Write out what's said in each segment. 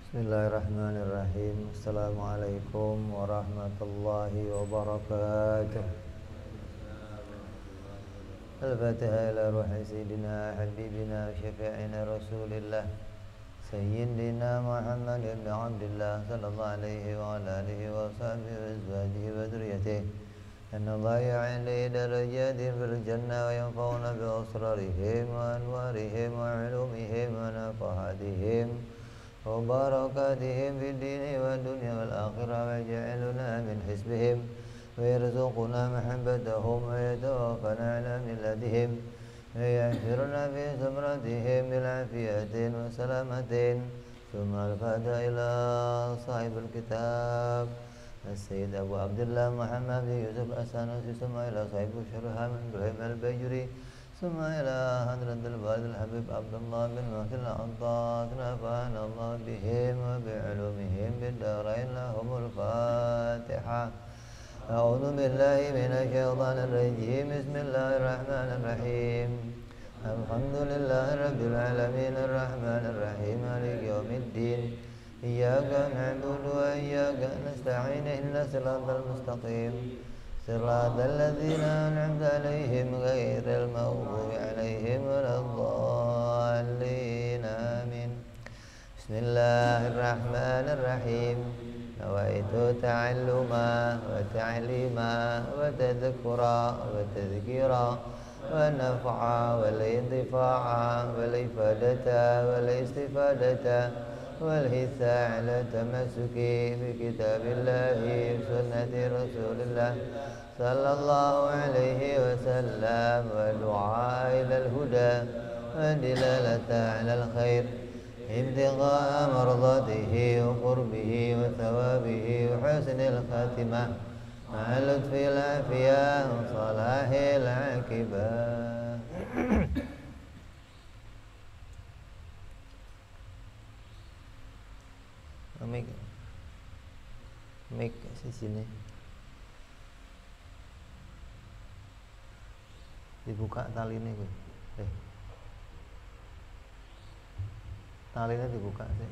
Bismillahirrahmanirrahim. Assalamualaikum warahmatullahi wabarakatuh. Al-Fatihah ila ruhi Sayyidina Habibina Syafi'ina Rasulillah Sayyidina Muhammad ibn Abdullah Sallallahu alaihi wa ala alihi wa sahbihi wa azwajihi wa dhurriyyatihi Anna Allah ya'ali darajatin fil jannah wa yanfa'una bi asrarihim wa anwarihim wa ulumihim wa nafahatihim وبركاتهم في الدين والدنيا والآخرة ويجعلنا من حزبهم ويرزقنا محبتهم ويتوفنا على ملتهم ويحشرنا في زمرتهم بالعافية وسلامة ثم الفاتحة إلى صاحب الكتاب السيد أبو عبد الله محمد بن يوسف السنوسي ثم إلى صاحب الشرح من إبراهيم البيجري ثم إلى حضرة الوالد الحبيب عبد الله بن مهدي العطاس نفعنا الله بهم وبعلومهم بالدارين لهم الفاتحة أعوذ بالله من الشيطان الرجيم بسم الله الرحمن الرحيم الحمد لله رب العالمين الرحمن الرحيم مالك يوم الدين إياك نعبد وإياك نستعين إهدنا الصراط المستقيم صراط الذين أنعمت عليهم غير المغضوب عليهم ولا الضالين آمين بسم الله الرحمن الرحيم نويت تعلما وتعليما وتذكرا وتذكيرا والنفعا والانتفاعا والإفادة والاستفادة والحث على التمسك بكتاب الله وسنة رسول الله صلى الله عليه وسلم والدعاء إلى الهدى والدلالة على الخير ابتغاء مرضاته وقربه وثوابه وحسن الخاتمة مع لطف العافية وصلاح العاقبة. Mik sini dibuka talinya gue, talinya dibuka sih.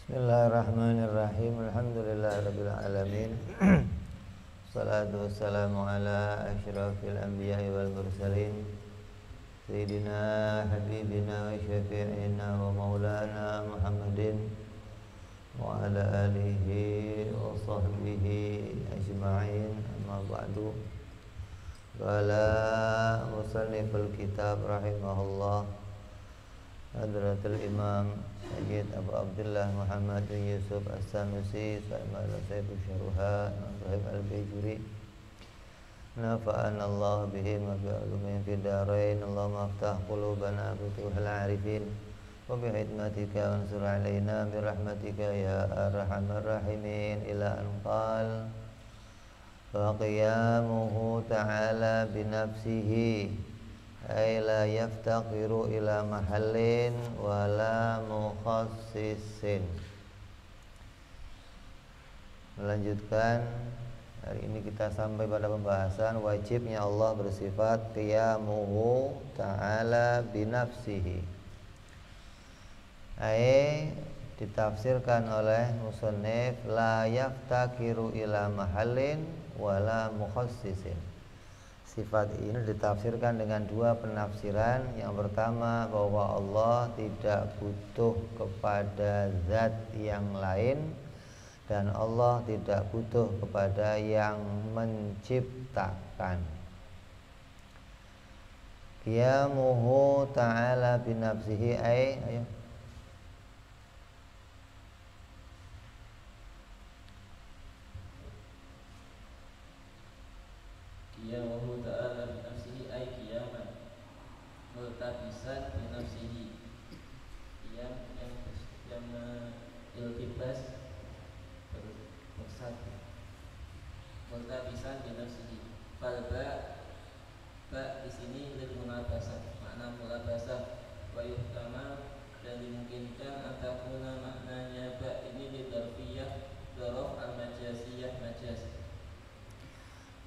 Bismillahirrahmanirrahim. Alhamdulillahirabbil alamin. Salatu wassalamu ala asyrafil anbiya'i wal mursalin Sayyidina habibina wa syafi'ina wa maulana Muhammadin wa ala alihi wa sahbihi ajma'in. Amma ba'du. Qala musanniful kitab rahimahullah Hadratul Imam Sayyid Abu Abdullah Muhammad bin Yusuf As-Sanusi Sa'imala Sayyidul Syarha Ibrahim Al-Bajuri Nafa'an Allah bihim wa bi'alumihim fi darain Allahumma aftah qulubana futuhal arifin wa bihidmatika wansur alaina birahmatika ya arhamar rahimin ila an qal wa qiyamuhu ta'ala binafsihi ay la yaftaqiru ila mahallin wala mukhassisin. Melanjutkan, hari ini kita sampai pada pembahasan wajibnya Allah bersifat qiyamuhu ta'ala binafsihi. Ay ditafsirkan oleh musannif la yaftaqiru ila mahallin wala mukhassisin. Sifat ini ditafsirkan dengan dua penafsiran. Yang pertama, bahwa Allah tidak butuh kepada zat yang lain dan Allah tidak butuh kepada yang menciptakan. Qiyamuhu ta'ala binafsihi ay ayo Qiyamuhu ta'ala binafsihi ay qiyaman multabisan binafsihi, yang iltibas bersatu multabisan binafsihi Ba di sini lil mulabasah, makna mulabasah, wa yuhtama dan dimungkinkan antakuna maknanya ba ini di dzarfiyah dzaraf al-majaziyah majaz.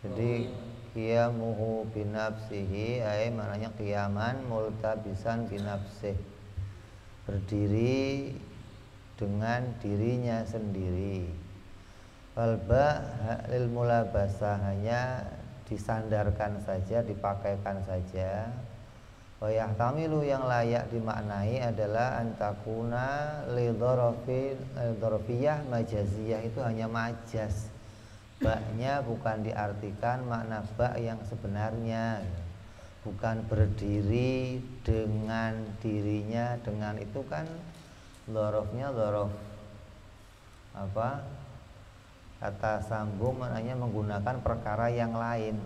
Jadi qiyamuhu binafsihi ay maknanya qiyaman multabisan binafsih, berdiri dengan dirinya sendiri. Falba lil mulabasah hanya disandarkan saja, dipakaikan saja. Wa yahtamilu yang layak dimaknai adalah antakuna lidhorofiyah majaziyah, itu hanya majaz. Baknya bukan diartikan makna bak yang sebenarnya, bukan berdiri dengan dirinya. Dengan itu kan dhorofnya dhorof apa, kata sambung, maknanya menggunakan perkara yang lain.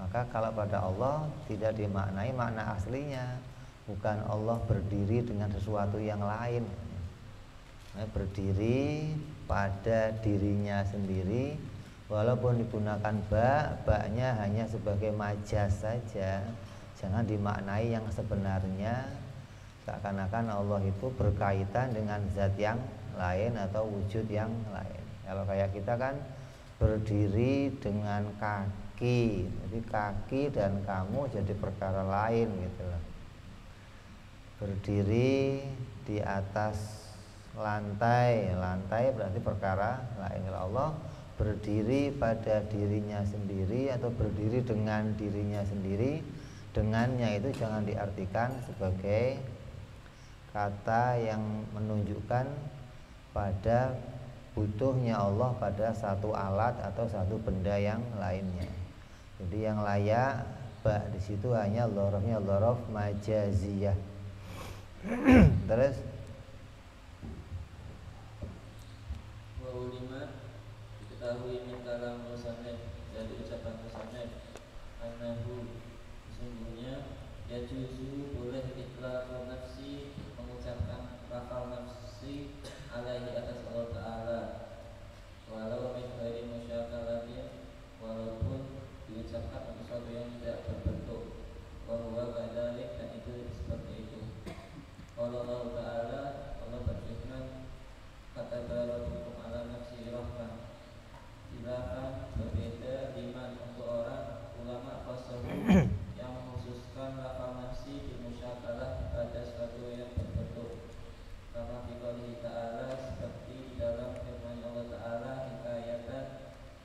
Maka kalau pada Allah tidak dimaknai makna aslinya, bukan Allah berdiri dengan sesuatu yang lain. Berdiri pada dirinya sendiri, walaupun digunakan baknya hanya sebagai majaz saja, jangan dimaknai yang sebenarnya seakan-akan Allah itu berkaitan dengan zat yang lain atau wujud yang lain. Kalau kayak kita kan berdiri dengan kaki, jadi kaki dan kamu jadi perkara lain gitu loh. Berdiri di atas lantai berarti perkara lain. Kalau Allah berdiri pada dirinya sendiri atau berdiri dengan dirinya sendiri, dengannya itu jangan diartikan sebagai kata yang menunjukkan pada butuhnya Allah pada satu alat atau satu benda yang lainnya. Jadi yang layak ba di situ hanya dhorofnya dhorof majaziyah. Terus wa ulima diketahui min kalam musannif, dari ucapan musannif, annahu sesungguhnya yajuzu boleh itlaqu nafsi, mengucapkan lafal nafsi alaihi atas Allah Ta'ala, walau min ghairi musyakalatin, walaupun diucapkan untuk sesuatu yang tidak berbentuk, bahwa kadalik, dan itu seperti itu. Allah Ta'ala, Allah berfirman, kata rabbukum ala nafsi rahmah, silakan berbeda liman untuk orang ulama fasahu yang mengkhususkan lafal nafsi di musyakalah pada sesuatu yang berbentuk, kama fi qouli ta'ala, seperti di dalam firman Allah Ta'ala, hikayatan,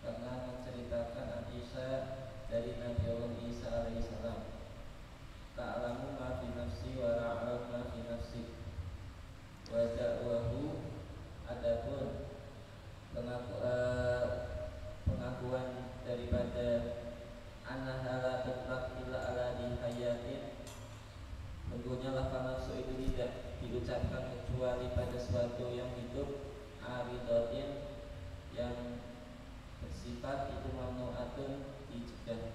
karena menceritakan An-Isa dari Nabi Allah Isa alaihissalam, ta'lamu ma fi nafsi wa la'alam ma fi nafsi, wa da'wahu, adapun pengakuan daripada annahala tutlaq illa ala hayatin, tentunya lafal nafsu itu tidak diucapkan kecuali pada sesuatu yang hidup, aridatin, yang bersifat itu mamnu'atun, dicegah.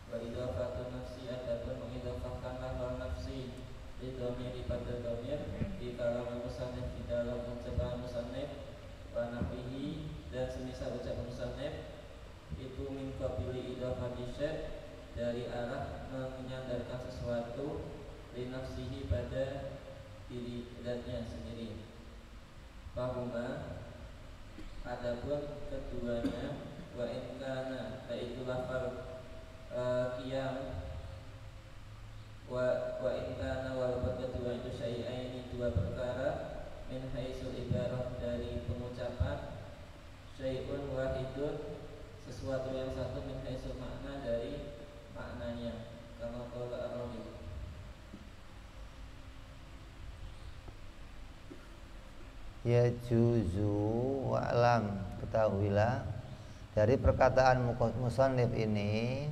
Wa idhafatu nafsi, adapun mengidhafahkan lafal nafsi di dhamir pada dhamir di kalam musannif, di dalam ucapan musannif, wa nahwihi, dan semisal ucapan musannif itu min qabili idhafati syai', dari arah menyandarkan sesuatu li nafsihi pada diri zatnya sendiri. Fahuma, adapun keduanya, wa in kana, yaitu lafal qiyam, wa in kana, walaupun kedua itu syai'aini, dua perkara, min haitsul ibarah, dari pengucapan, syai'un wahidun, sesuatu yang satu, min haitsul makna, dari maknanya, kama qala ar-rawi. ya juzu wa'lam, ketahuilah dari perkataan musannif ini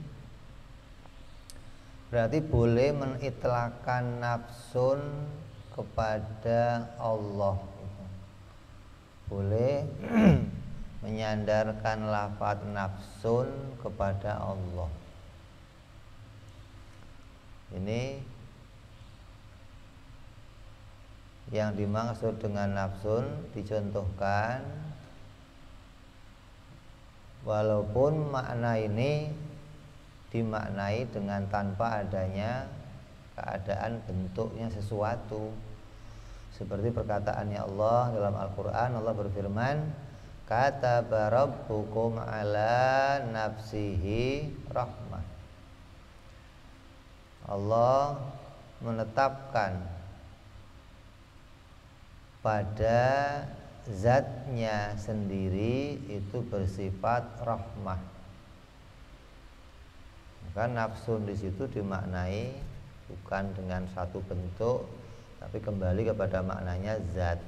berarti boleh menitlakan nafsun kepada Allah, boleh menyandarkan lafaz nafsun kepada Allah. Ini yang dimaksud dengan nafsun, dicontohkan walaupun makna ini dimaknai dengan tanpa adanya keadaan bentuknya sesuatu. Seperti perkataannya Allah dalam Al-Quran, Allah berfirman, kataba rabbukum ala nafsihi rahmah. Allah menetapkan pada zatnya sendiri itu bersifat rahmah. Maka nafsun di situ dimaknai bukan dengan satu bentuk, tapi kembali kepada maknanya zat.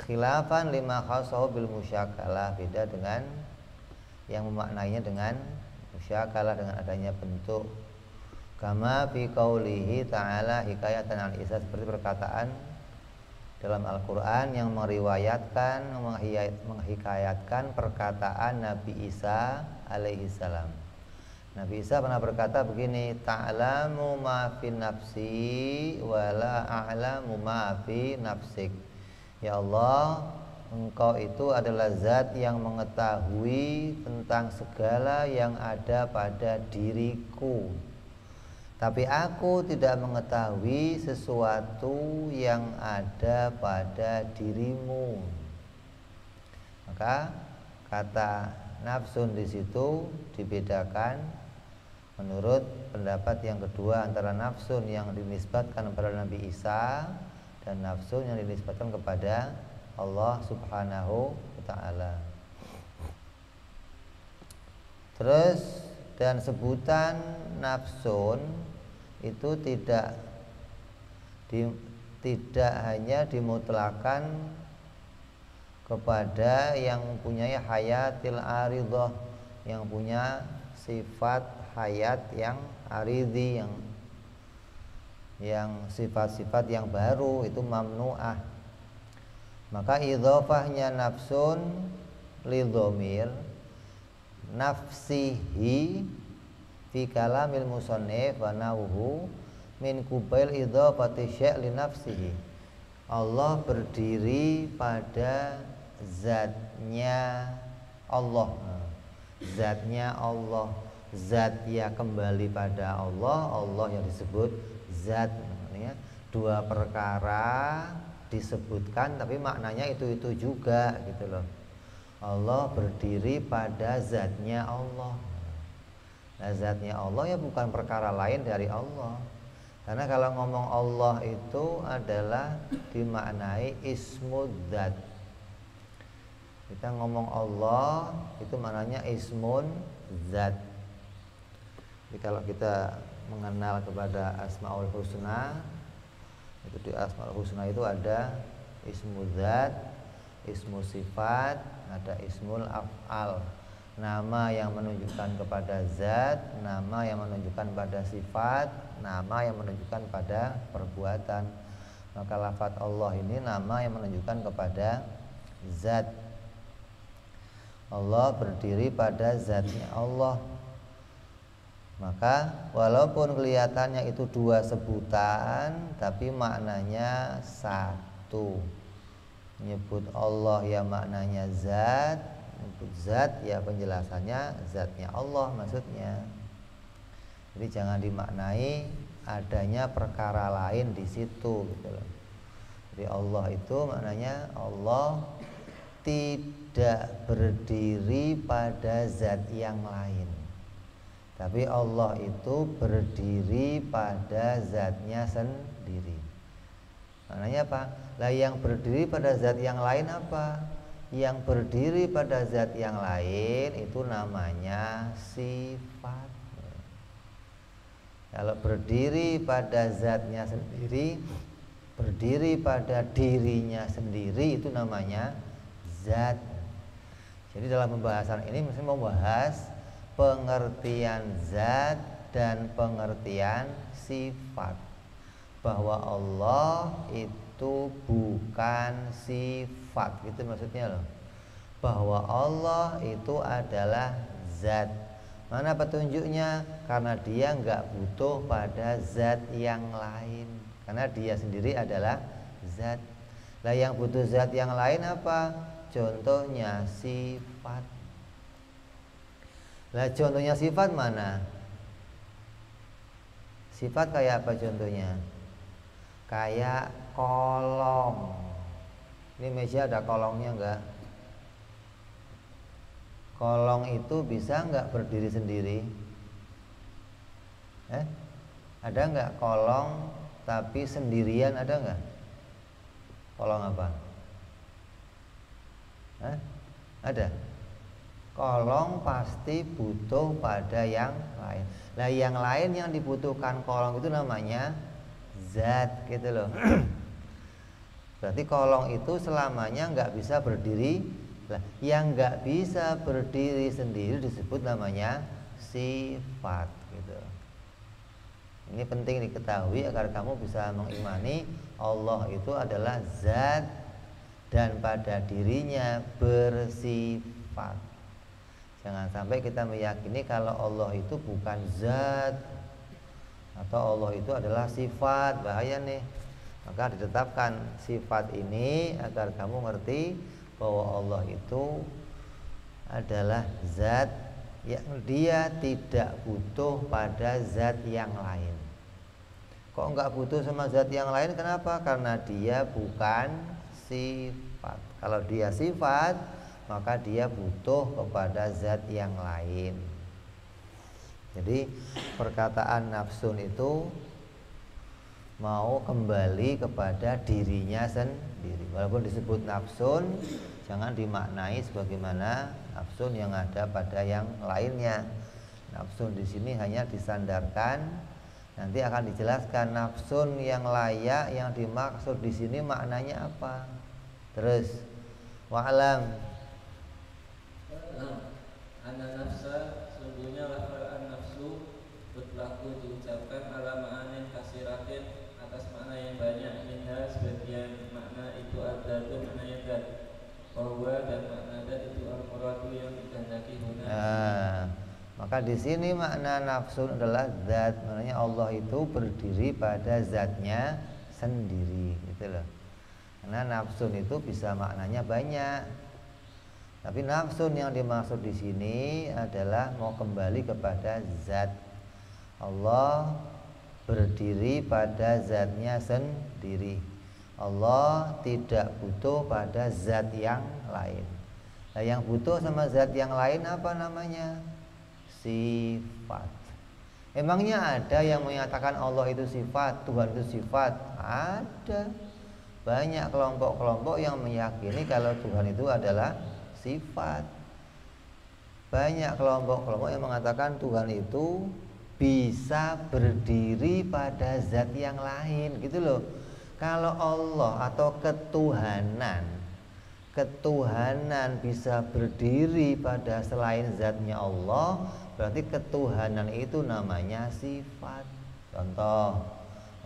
Khilafan lima khassahu bil musyakalah, beda dengan yang memaknainya dengan musyakalah, dengan adanya bentuk. Kama fi qaulihi ta'ala hikayatan al-Isa, seperti perkataan dalam Al-Quran yang meriwayatkan, menghikayatkan perkataan Nabi Isa alaihi salam. Nabi Isa pernah berkata begini, ta'lamu ma fi nafsi wa la a'lamu ma fi nafsik. Ya Allah, Engkau itu adalah zat yang mengetahui tentang segala yang ada pada diriku, tapi aku tidak mengetahui sesuatu yang ada pada dirimu. Maka kata nafsun di situ dibedakan menurut pendapat yang kedua antara nafsun yang dinisbatkan kepada Nabi Isa dan nafsun yang dinisbatkan kepada Allah Subhanahu wa ta'ala. Terus dan sebutan nafsun itu tidak hanya dimutlakan kepada yang mempunyai hayatil aridhah, yang punya sifat hayat yang aridhi, yang sifat-sifat yang baru, itu mamnu'ah. Maka idhofahnya nafsun lidhamir nafsihi fi kalamil musannif wa nawhu min kubail idhofati syai' li nafsihi. Allah berdiri pada zatnya Allah. Zatnya Allah, zat ya kembali pada Allah, Allah yang disebut zat. Maknanya dua perkara disebutkan tapi maknanya itu juga gitu loh. Allah berdiri pada zatnya Allah. Nah, zatnya Allah ya bukan perkara lain dari Allah. Karena kalau ngomong Allah itu adalah dimaknai ismud zat. Kita ngomong Allah itu maknanya ismun zat. Jadi kalau kita mengenal kepada Asmaul Husna, itu di Asmaul Husna itu ada ismu zat, ismu sifat, ada ismul af'al, nama yang menunjukkan kepada zat, nama yang menunjukkan pada sifat, nama yang menunjukkan pada perbuatan. Maka lafaz Allah ini nama yang menunjukkan kepada zat. Allah berdiri pada zatnya Allah. Maka walaupun kelihatannya itu dua sebutan, tapi maknanya satu. Menyebut Allah ya maknanya zat, menyebut zat ya penjelasannya zatnya Allah maksudnya. Jadi jangan dimaknai adanya perkara lain di situ gitu loh. Jadi Allah itu maknanya Allah tidak berdiri pada zat yang lain, tapi Allah itu berdiri pada zatnya sendiri. Maknanya apa? Lah yang berdiri pada zat yang lain apa? Yang berdiri pada zat yang lain itu namanya sifat. Kalau berdiri pada zatnya sendiri, berdiri pada dirinya sendiri, itu namanya zat. Jadi dalam pembahasan ini mesti membahas pengertian zat dan pengertian sifat. Bahwa Allah itu bukan sifat, gitu maksudnya loh. Bahwa Allah itu adalah zat. Mana petunjuknya? Karena dia nggak butuh pada zat yang lain, karena dia sendiri adalah zat. Lah yang butuh zat yang lain apa? Contohnya sifat. Lah contohnya sifat mana? Sifat kayak apa contohnya? Kayak kolong. Ini meja ada kolongnya enggak? Kolong itu bisa enggak berdiri sendiri? Ada enggak kolong tapi sendirian, ada enggak? Kolong apa? Ada. Kolong pasti butuh pada yang lain. Nah, yang lain yang dibutuhkan kolong itu namanya zat, gitu loh. Berarti kolong itu selamanya nggak bisa berdiri. Nah, yang nggak bisa berdiri sendiri disebut namanya sifat, gitu. Ini penting diketahui agar kamu bisa mengimani Allah itu adalah zat dan pada dirinya bersifat. Jangan sampai kita meyakini kalau Allah itu bukan zat atau Allah itu adalah sifat, bahaya nih. Maka ditetapkan sifat ini agar kamu ngerti bahwa Allah itu adalah zat yang dia tidak butuh pada zat yang lain. Kok enggak butuh sama zat yang lain? Kenapa? Karena dia bukan sifat. Kalau dia sifat, maka dia butuh kepada zat yang lain. Jadi perkataan nafsun itu mau kembali kepada dirinya sendiri. Walaupun disebut nafsun, jangan dimaknai sebagaimana nafsun yang ada pada yang lainnya. Nafsun di sini hanya disandarkan. Nanti akan dijelaskan nafsun yang layak yang dimaksud di sini maknanya apa. Terus wa'lam Ana nafsa, sungguhnya lafal an-nafsu berlaku diucapkan ala ma'anin kasiratin atas makna yang banyak. Minha sebagian makna itu ad-datu maknanya dat, bahwa dan makna dat itu al-muradu yang dikehendaki guna. Maka di sini makna nafsu adalah zat, maknanya Allah itu berdiri pada zatnya sendiri, gitu loh. Karena nafsun itu bisa maknanya banyak. Tapi nafsun yang dimaksud di sini adalah mau kembali kepada zat. Allah berdiri pada zatnya sendiri. Allah tidak butuh pada zat yang lain. Nah, yang butuh sama zat yang lain apa namanya? Sifat. Emangnya ada yang menyatakan Allah itu sifat, Tuhan itu sifat? Ada. Banyak kelompok-kelompok yang meyakini kalau Tuhan itu adalah sifat. Banyak kelompok-kelompok yang mengatakan Tuhan itu bisa berdiri pada zat yang lain, gitu loh. Kalau Allah atau ketuhanan bisa berdiri pada selain zatnya Allah, berarti ketuhanan itu namanya sifat. Contoh,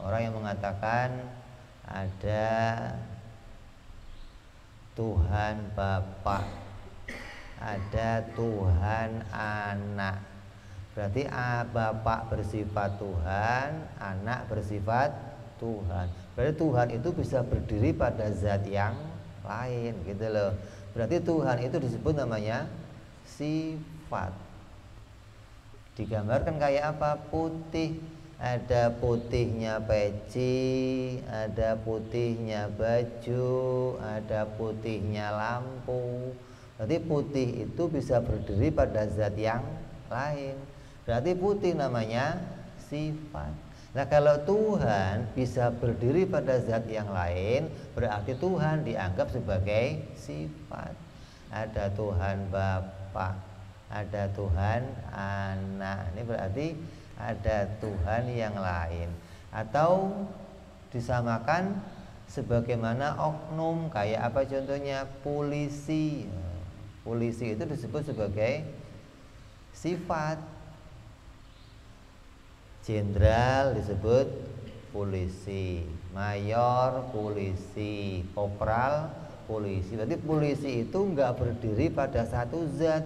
orang yang mengatakan ada Tuhan Bapa, ada Tuhan Anak. Berarti Bapak bersifat Tuhan, Anak bersifat Tuhan. Berarti Tuhan itu bisa berdiri pada zat yang lain, gitu loh. Berarti Tuhan itu disebut namanya sifat. Digambarkan kayak apa? Putih. Ada putihnya peci, ada putihnya baju, ada putihnya lampu. Berarti putih itu bisa berdiri pada zat yang lain. Berarti putih namanya sifat. Nah, kalau Tuhan bisa berdiri pada zat yang lain, berarti Tuhan dianggap sebagai sifat. Ada Tuhan Bapa, ada Tuhan Anak. Ini berarti ada Tuhan yang lain. Atau disamakan sebagaimana oknum, kayak apa contohnya? Polisi. Polisi itu disebut sebagai sifat. Jenderal disebut polisi, mayor polisi, kopral polisi. Berarti polisi itu enggak berdiri pada satu zat,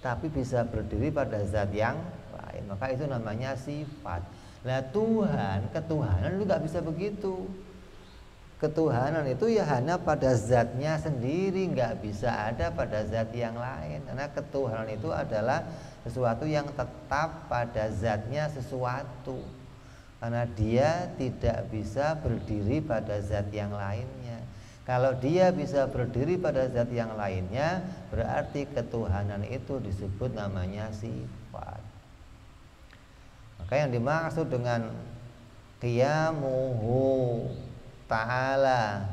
tapi bisa berdiri pada zat yang lain. Maka itu namanya sifat. Nah, Tuhan, ketuhanan itu enggak bisa begitu. ketuhanan itu ya hanya pada zatnya sendiri, nggak bisa ada pada zat yang lain. Karena ketuhanan itu adalah sesuatu yang tetap pada zatnya sesuatu, karena dia tidak bisa berdiri pada zat yang lainnya. Kalau dia bisa berdiri pada zat yang lainnya, berarti ketuhanan itu disebut namanya sifat. Maka yang dimaksud dengan qiyamuhu ta'ala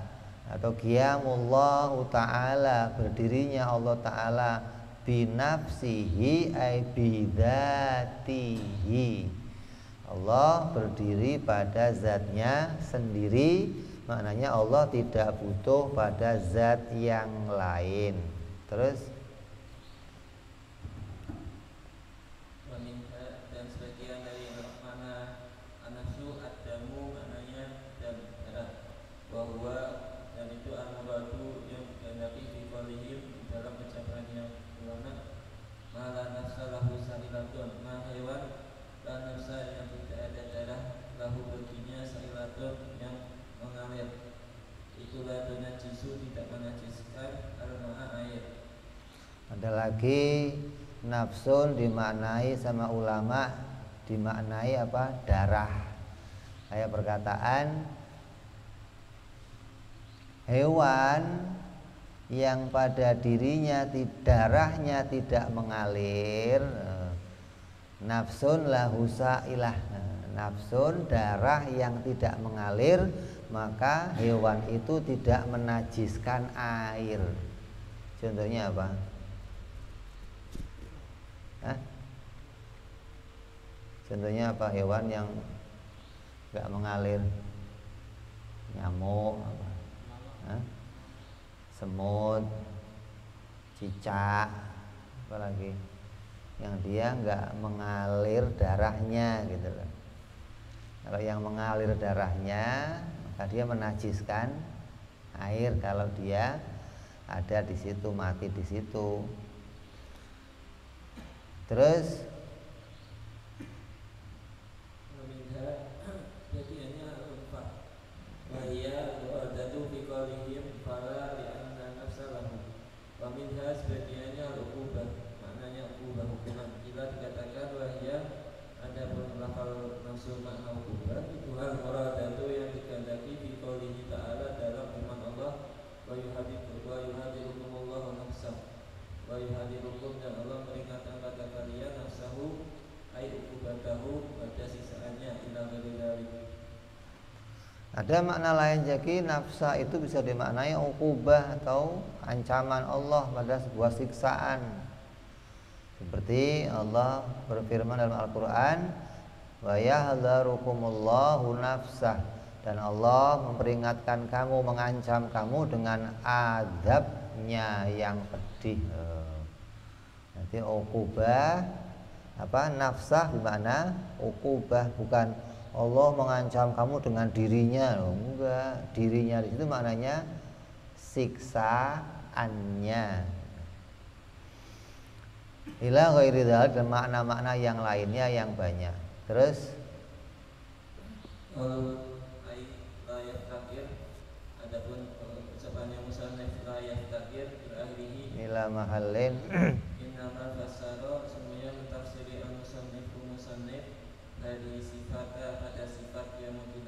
atau qiyamullahu ta'ala, berdirinya Allah ta'ala binafsihi ay bidzatihi. Allah berdiri pada zatnya sendiri, maknanya Allah tidak butuh pada zat yang lain. Terus dan sebagian dari makna anafsu adamu maknanya dan darah, bahwa dan itu al-muradu yang dikehendaki fi qalihim dalam ucapannya ulama, mala nafsa lahu salilatun, ma hewan la nafsa yang tidak ada darah, lahu baginya salilatun yang mengalir, itulah dengan jisu tidak menajiskan al-ma'a air. ada lagi nafsun dimaknai sama ulama dimaknai apa? Darah. Kayak perkataan hewan yang pada dirinya darahnya tidak mengalir, nafsun lahu sailah. Nafsun darah yang tidak mengalir, maka hewan itu tidak menajiskan air. Contohnya apa? Contohnya apa? Hewan yang nggak mengalir, nyamuk apa? Semut, cicak, apa lagi? Yang dia nggak mengalir darahnya gitu loh. Kalau yang mengalir darahnya, maka dia menajiskan air kalau dia ada di situ, mati di situ. Terus sebagiannya al-uqubah, maknanya uqubah hukuman. Bila dikatakan wahya ada lafal nafsu makna uqubah, itu al-muradatu yang dikehendaki fi qoulihi ta'ala dalam firman Allah, wa yuhadirukumullahu nafsah, wa yuhadirukum, dan Allah meringatkan kata kalian nafsahu ay uqubatahu pada sisaannya ila ghairi dzalik. ada makna lain lagi, nafsa itu bisa dimaknai uqubah atau ancaman Allah pada sebuah siksaan. Seperti Allah berfirman dalam Al-Quran, wa yahdharukumullahu nafsah, dan Allah memperingatkan kamu, mengancam kamu dengan azabnya yang pedih. Nanti uqubah apa? Nafsah bermakna uqubah, bukan Allah mengancam kamu dengan dirinya, enggak. Dirinya di situ maknanya siksaannya. Ila ghairi dzalik, dan makna-makna yang lainnya yang banyak. Terus la yaftakir, adapun ucapannya musannif la yaftakir akhirih ila mahallin innama fasara, semuanya mentafsiri al-musannif dari sifatnya pada sifat qiyamuhu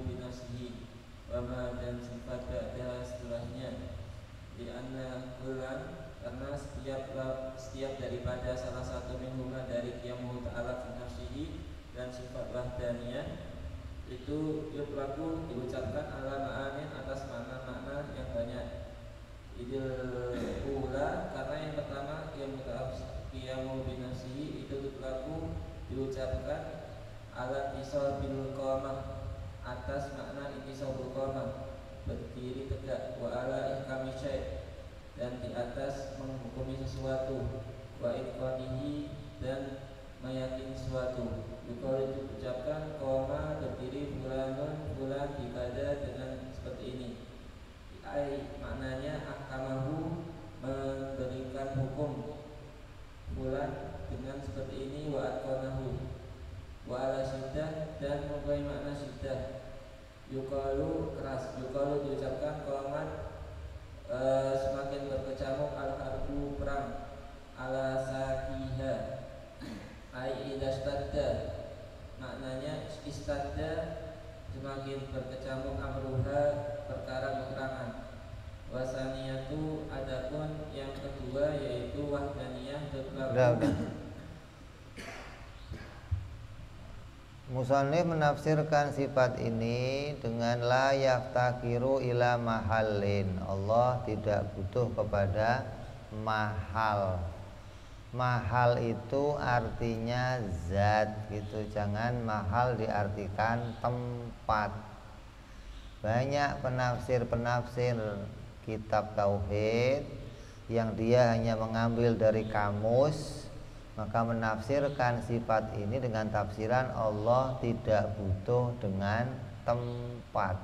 binafsihi wa ma, dan sifat ba'da setelahnya, di anna kullan, karena setiap daripada salah satu minhuma dari qiyamuhu ta'ala binafsihi dan sifat wahdaniyah itu yutlaqu diucapkan ala ma'anin atas makna-makna yang banyak. Idil ula, karena yang pertama qiyamuhu binafsihi itu yutlaqu diucapkan ala tisal bil qamah, atas makna itisal bil qamah, berdiri tegak, wa ala ihkami syai', dan di atas menghukumi sesuatu, wa itqanihi, dan meyakini sesuatu. Kalau diucapkan qama, berdiri, fulan dikada dengan seperti ini. Ai maknanya ahkamahu, memberikan hukum fulan dengan seperti ini, wa atqanahu, wa ala syiddah, dan mempunyai makna syiddah. Yukalu keras, yukalu diucapkan kolamat semakin berkecamuk al-harbu perang ala sakiha ai idastadda, maknanya istadda semakin berkecamuk amruha perkara peperangan. Wasaniyatu adapun yang kedua yaitu wahdaniyah Udah. Musannif menafsirkan sifat ini dengan la yaftakiru ila mahallin. Allah tidak butuh kepada mahal. Mahal itu artinya zat gitu. Jangan mahal diartikan tempat. Banyak penafsir-penafsir kitab tauhid yang dia hanya mengambil dari kamus, maka menafsirkan sifat ini dengan tafsiran Allah tidak butuh dengan tempat.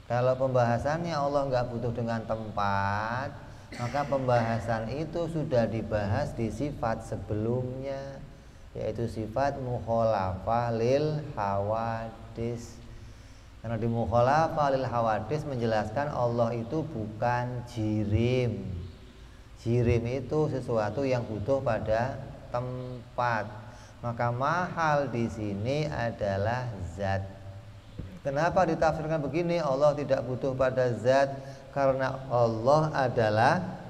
Kalau pembahasannya Allah nggak butuh dengan tempat, maka pembahasan itu sudah dibahas di sifat sebelumnya, yaitu sifat mukhalafah lil hawadis. Karena di mukhalafah lil hawadis menjelaskan Allah itu bukan jirim. Jirim itu sesuatu yang butuh pada tempat. Maka mahal di sini adalah zat. Kenapa ditafsirkan begini? Allah tidak butuh pada zat karena Allah adalah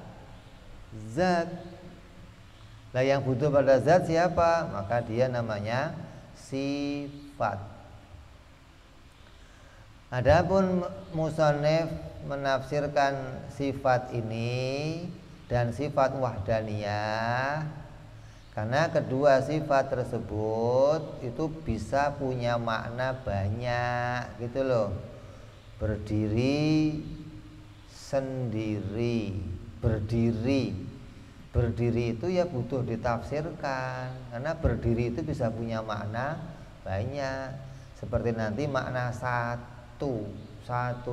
zat. Nah, yang butuh pada zat siapa? Maka dia namanya sifat. Adapun musannif menafsirkan sifat ini dan sifat wahdaniyah karena kedua sifat tersebut itu bisa punya makna banyak gitu loh. Berdiri sendiri, berdiri itu ya butuh ditafsirkan karena berdiri itu bisa punya makna banyak. Seperti nanti makna satu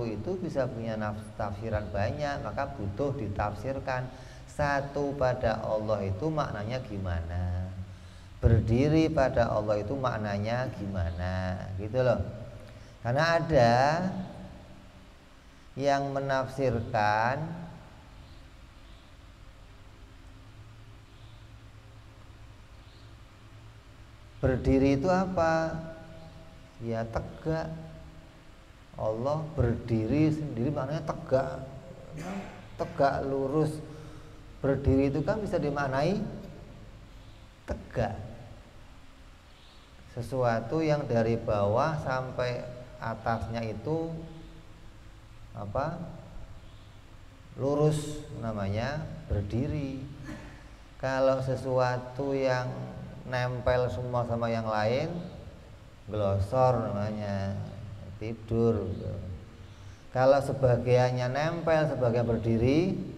itu bisa punya tafsiran banyak, maka butuh ditafsirkan. Satu pada Allah itu maknanya gimana, berdiri pada Allah itu maknanya gimana gitu loh. Karena ada yang menafsirkan berdiri itu apa? Ya tegak. Allah berdiri sendiri maknanya tegak. Tegak lurus. Berdiri itu kan bisa dimaknai tegak. Sesuatu yang dari bawah sampai atasnya itu apa? Lurus, namanya berdiri. Kalau sesuatu yang nempel semua sama yang lain, glosor namanya, tidur. Kalau sebagiannya nempel, sebagian berdiri,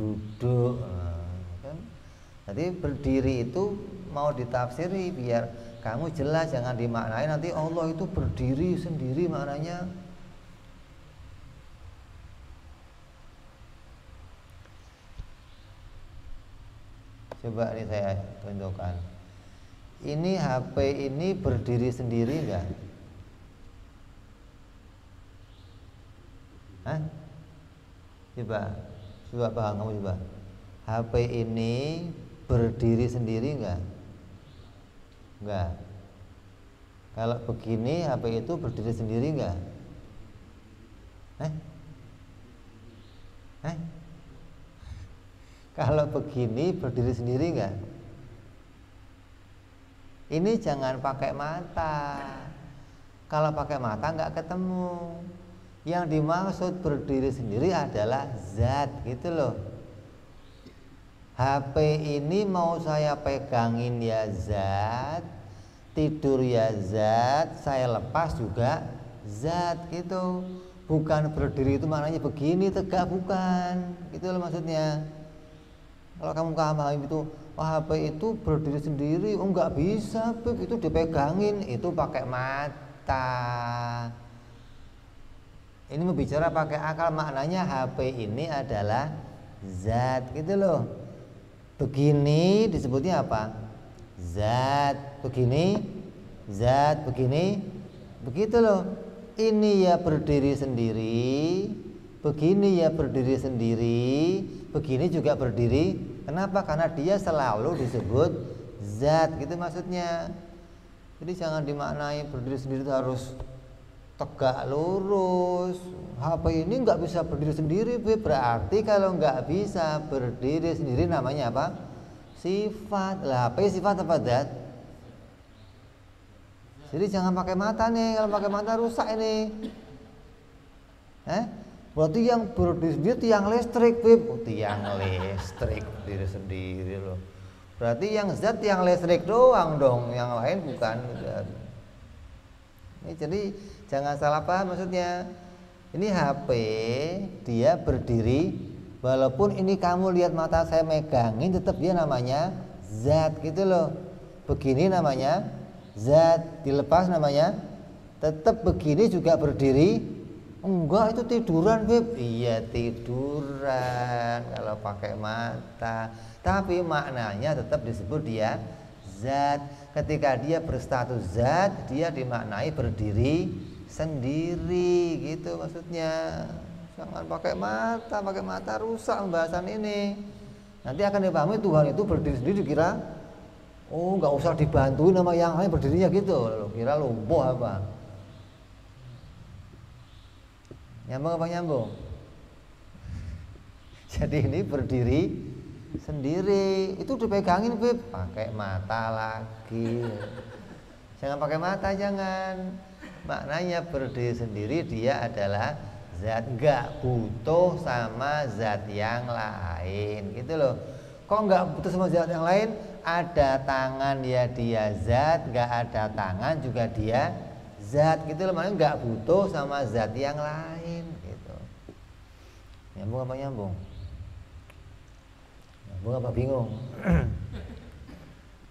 duduk. Kan? Jadi berdiri itu mau ditafsiri biar kamu jelas, jangan dimaknai nanti Allah itu berdiri sendiri maknanya. Coba ini saya tunjukkan. Ini HP ini berdiri sendiri enggak? Hah? Coba paham kamu coba. HP ini berdiri sendiri enggak? Enggak. Kalau begini HP itu berdiri sendiri enggak? Kalau begini berdiri sendiri enggak? Ini jangan pakai mata. Kalau pakai mata enggak ketemu. Yang dimaksud berdiri sendiri adalah zat gitu loh. HP ini mau saya pegangin ya zat, tidur ya zat, saya lepas juga zat gitu. Bukan berdiri itu maknanya begini tegak, bukan. Gitu loh maksudnya. Kalau kamu paham itu, oh, HP itu berdiri sendiri, oh nggak bisa, Beb, itu dipegangin, itu pakai mata. Ini berbicara pakai akal, maknanya HP ini adalah zat gitu loh. Begini disebutnya apa? Zat. Begini zat, begini Begitu loh. Ini ya berdiri sendiri, begini ya berdiri sendiri, begini juga berdiri. Kenapa? Karena dia selalu disebut zat, gitu maksudnya. Jadi jangan dimaknai berdiri sendiri itu harus tegak lurus. HP ini nggak bisa berdiri sendiri, berarti kalau nggak bisa berdiri sendiri namanya apa? Sifat. Lah HP sifat apa zat? Jadi jangan pakai mata nih, kalau pakai mata rusak ini. Berarti yang berdiri sendiri tiang listrik, Beb. Oh, tiang listrik berdiri sendiri loh. Berarti yang zat tiang listrik doang dong, yang lain bukan zat. Ini jadi jangan salah paham maksudnya. Ini HP dia berdiri, walaupun ini kamu lihat mata saya megangin, tetap dia namanya zat gitu loh. Begini namanya zat, dilepas namanya tetap begini juga berdiri. Enggak, itu tiduran, Beb. Iya tiduran kalau pakai mata, tapi maknanya tetap disebut dia zat. Ketika dia berstatus zat, dia dimaknai berdiri sendiri, gitu maksudnya. Jangan pakai mata rusak pembahasan ini. Nanti akan dipahami Tuhan itu berdiri sendiri dikira, oh nggak usah dibantuin sama yang lain berdirinya gitu. Lalu kira lumpuh apa? Nyambung apa nyambung? Jadi ini berdiri sendiri, itu dipegangin, Beb, pakai mata lagi. Jangan pakai mata, jangan. Maknanya berdiri sendiri dia adalah zat, nggak butuh sama zat yang lain, gitu loh. Kok nggak butuh sama zat yang lain? Ada tangan ya dia zat, nggak ada tangan juga dia zat, gitu loh. Maknanya nggak butuh sama zat yang lain, gitu. Nyambung apa nyambung? Nyambung apa bingung?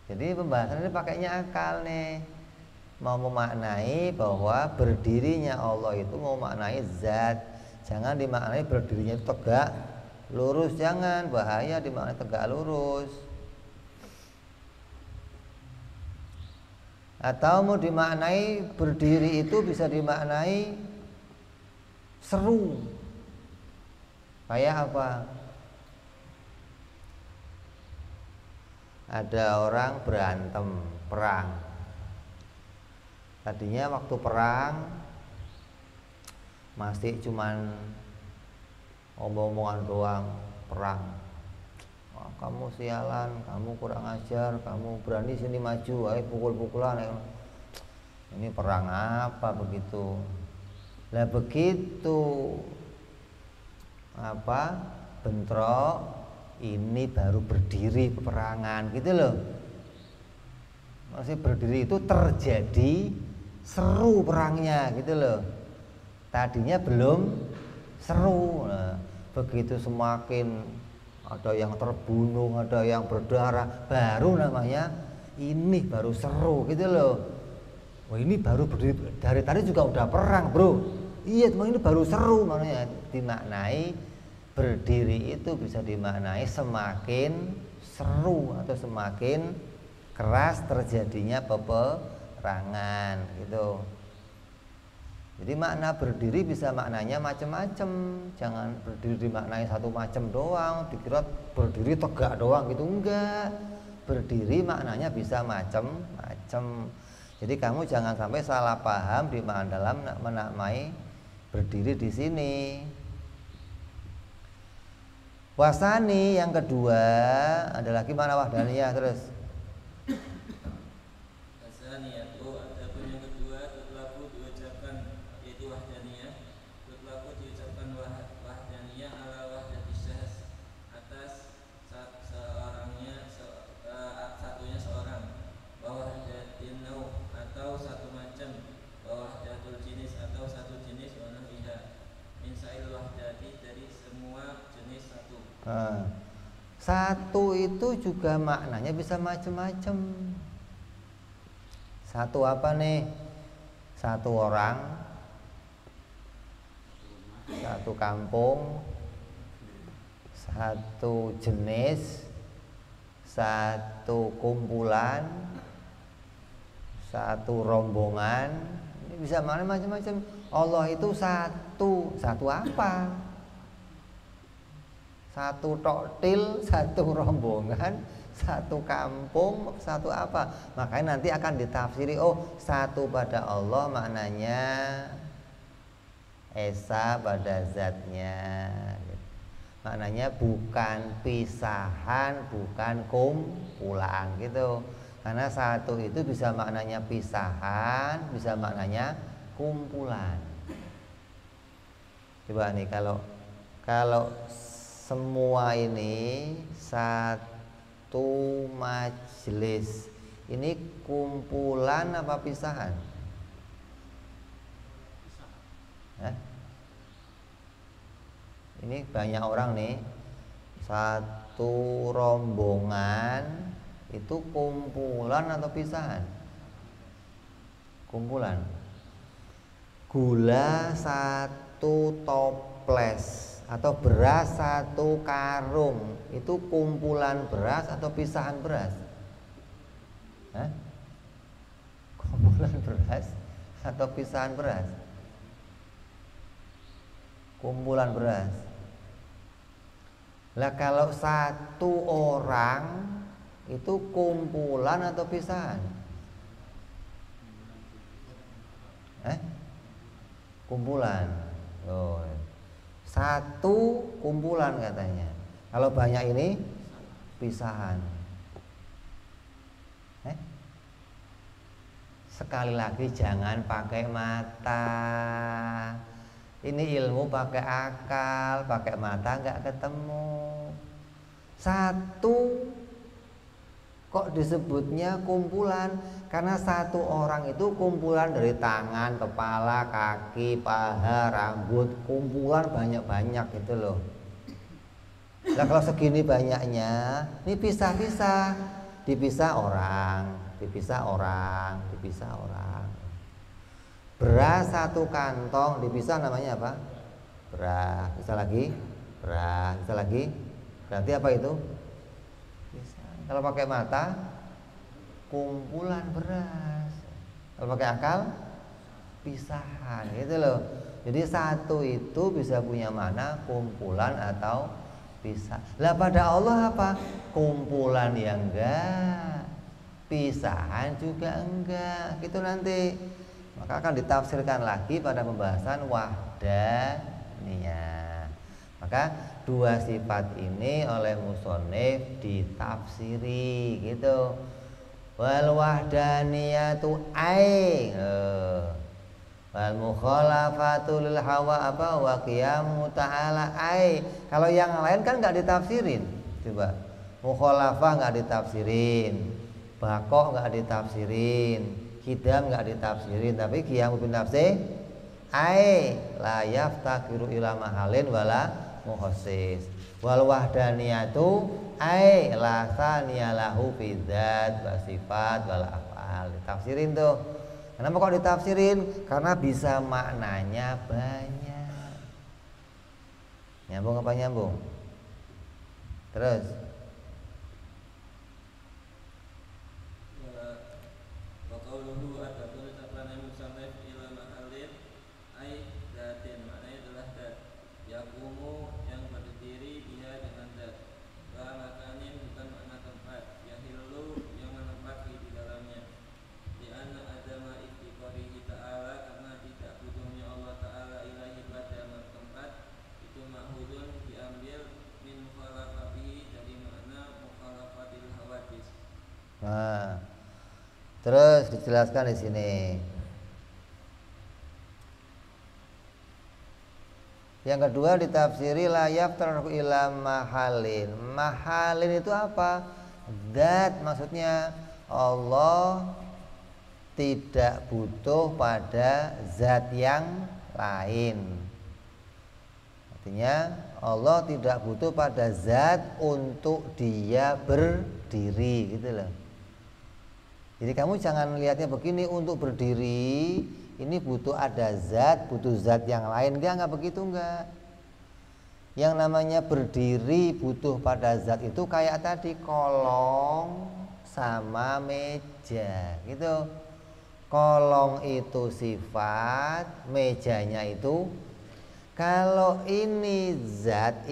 Jadi pembahasan ini pakainya akal nih. Mau memaknai bahwa berdirinya Allah itu mau maknai zat. Jangan dimaknai berdirinya itu tegak lurus, jangan, bahaya dimaknai tegak lurus. Atau mau dimaknai berdiri itu bisa dimaknai seru. Kayak apa? Ada orang berantem, perang. Tadinya waktu perang masih cuman omong-omongan doang, perang. Wah, kamu sialan, kamu kurang ajar, kamu berani sini maju, ayo pukul-pukulan. Ini perang apa begitu? Lah begitu apa? Bentrok, ini baru berdiri peperangan, gitu loh. Masih berdiri itu terjadi seru perangnya, gitu loh. Tadinya belum seru. Nah, begitu semakin ada yang terbunuh, ada yang berdarah, baru namanya ini baru seru, gitu loh. Wah, ini baru berdiri, dari tadi juga udah perang, bro. Iya, cuma ini baru seru. Maknanya dimaknai berdiri itu bisa dimaknai semakin seru atau semakin keras terjadinya peperangan, gitu. Jadi makna berdiri bisa maknanya macam-macam. Jangan berdiri dimaknai satu macam doang, dikira berdiri tegak doang gitu, enggak. Berdiri maknanya bisa macam-macam. Jadi kamu jangan sampai salah paham di dalam menamai berdiri di sini. Wasani yang kedua ada lagi mana wahdaniyah terus. Wasaniyah itu adapun yang kedua tutlaku diucapkan yaitu wahdaniyah. Tutlaku diucapkan wahdaniyah ala wahdatis syahs atas satunya seorang, wahdatin nau atau satu macam, wahdatul jenis atau satu jenis, wa nahwiha min sa'il wahdati dari semua jenis satu. Satu itu juga maknanya bisa macam-macam. Satu apa nih? Satu orang, satu kampung, satu jenis, satu kumpulan, satu rombongan, bisa makna macam-macam. Allah itu satu. Satu apa? Satu toktil, satu rombongan, satu kampung, satu apa? Makanya nanti akan ditafsiri, oh satu pada Allah maknanya esa pada zatnya. Maknanya bukan pisahan, bukan kumpulan gitu. Karena satu itu bisa maknanya pisahan, bisa maknanya kumpulan. Coba nih kalau semua ini satu majelis, ini kumpulan apa pisahan? Ini banyak orang nih, satu rombongan itu kumpulan atau pisahan? Kumpulan. Gula satu toples atau beras satu karung itu kumpulan beras atau pisahan beras? Kumpulan beras atau pisahan beras? Kumpulan beras. Lah kalau satu orang itu kumpulan atau pisahan? Kumpulan. Oh. Satu kumpulan katanya. Kalau banyak ini pisahan. Sekali lagi jangan pakai mata. Ini ilmu pakai akal, pakai mata nggak ketemu. Satu kok disebutnya kumpulan? Karena satu orang itu kumpulan dari tangan, kepala, kaki, paha, rambut, kumpulan banyak-banyak gitu loh. Nah kalau segini banyaknya, ini pisah-pisah, dipisah orang, dipisah orang, dipisah orang. Beras satu kantong dipisah namanya apa? Beras. Bisa lagi? Beras. Bisa lagi? Berarti apa itu? Bisa. Kalau pakai mata, kumpulan beras. Kalau pakai akal, pisahan. Gitu loh. Jadi satu itu bisa punya mana kumpulan atau pisah. Lah pada Allah apa? Kumpulan yang enggak, pisahan juga enggak. Gitu nanti. Maka akan ditafsirkan lagi pada pembahasan wahdaniyah. Maka dua sifat ini oleh musonif ditafsiri gitu. Wal wahdaniyatu ai wal mukhalafatu lil hawa apa wa qiyamu ta'ala ai. Kalau yang lain kan nggak ditafsirin. Coba mukhalafah nggak ditafsirin, baqo nggak ditafsirin, Hidam nggak ditafsirin, tapi qiyamu bin nafsi ai la yaftakiru ila mahalin wala mukhassis. Wal wahdaniyatu ai la thaniya lahu fi dzat wa sifat wal af'al. Ditafsirin tuh. Kenapa kok ditafsirin? Karena bisa maknanya banyak. Nyambung apa nyambung? Terus terus dijelaskan di sini. Yang kedua ditafsiri la yaftaru ila mahalin. Mahalin itu apa? Zat, maksudnya Allah tidak butuh pada zat yang lain. Artinya Allah tidak butuh pada zat untuk dia berdiri gitu loh. Jadi kamu jangan lihatnya begini, untuk berdiri ini butuh ada zat, butuh zat yang lain. Enggak begitu enggak. Yang namanya berdiri butuh pada zat itu kayak tadi kolong sama meja gitu. kolong itu sifat, mejanya itu. Kalau ini zat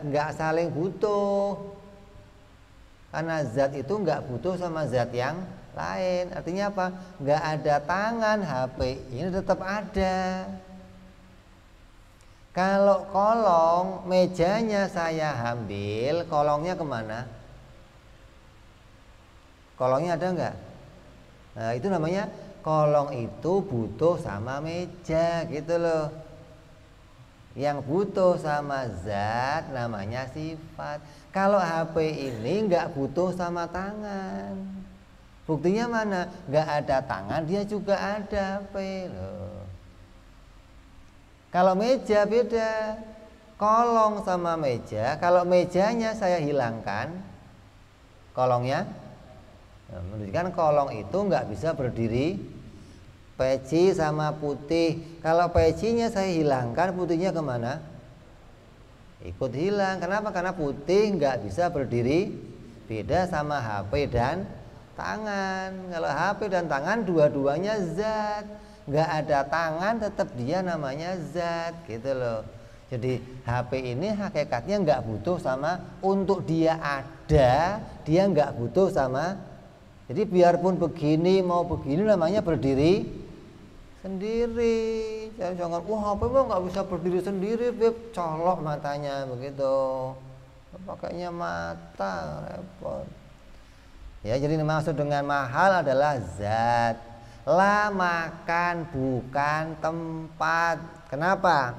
nggak saling butuh. Karena zat itu nggak butuh sama zat yang lain. Artinya apa? Nggak ada tangan, HP ini tetap ada. Kalau kolong, mejanya saya ambil, kolongnya kemana? Kolongnya ada nggak? Nah itu namanya kolong itu butuh sama meja gitu loh. Yang butuh sama zat namanya sifat. Kalau HP ini nggak butuh sama tangan. Buktinya mana? Nggak ada tangan, dia juga ada HP loh. Kalau meja beda. Kolong sama meja. Kalau mejanya saya hilangkan, kolongnya menunjukkan kolong itu nggak bisa berdiri. Peci sama putih. Kalau pecinya saya hilangkan, putihnya kemana? Ikut hilang. Kenapa? Karena putih nggak bisa berdiri. Beda sama HP dan tangan. Kalau HP dan tangan dua-duanya zat. Nggak ada tangan tetap dia namanya zat gitu loh. Jadi HP ini hakikatnya nggak butuh sama, untuk dia ada dia nggak butuh sama. Jadi biarpun begini mau begini namanya berdiri sendiri. Jangan wah HP mah nggak bisa berdiri sendiri, Beb, colok matanya begitu. Pakainya mata repot. Ya, jadi maksud dengan mahal adalah zat. La makan bukan tempat. Kenapa?